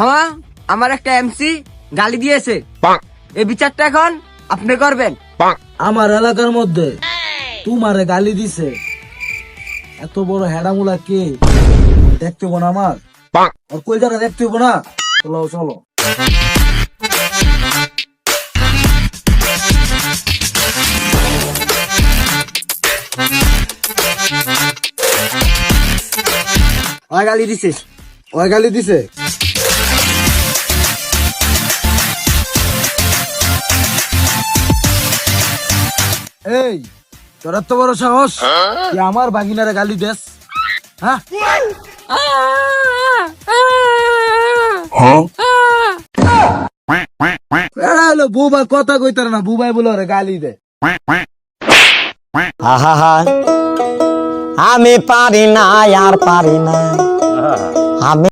মামা আমার একটা এমসি গালি দিয়েছে, এই বিচারটা এখন আপনি করবেন। আমার এলাকার মধ্যে তোমারে গালি দিছে, এত বড় হেডামুলা কে? দেখতে হবো না আমার? আর কই যারা দেখতে হবো না? চলো চলো। ওই গালি দিছিস? ওই গালি দিছে? এই তোর এত বড় সাহস তুই আমার বাগিনারে গালি দেস? হ্যাঁ বুবাই কথা কইতার না, বুবাই বলে ওরে গালি দে। আমি পারি না আর পারি না আমি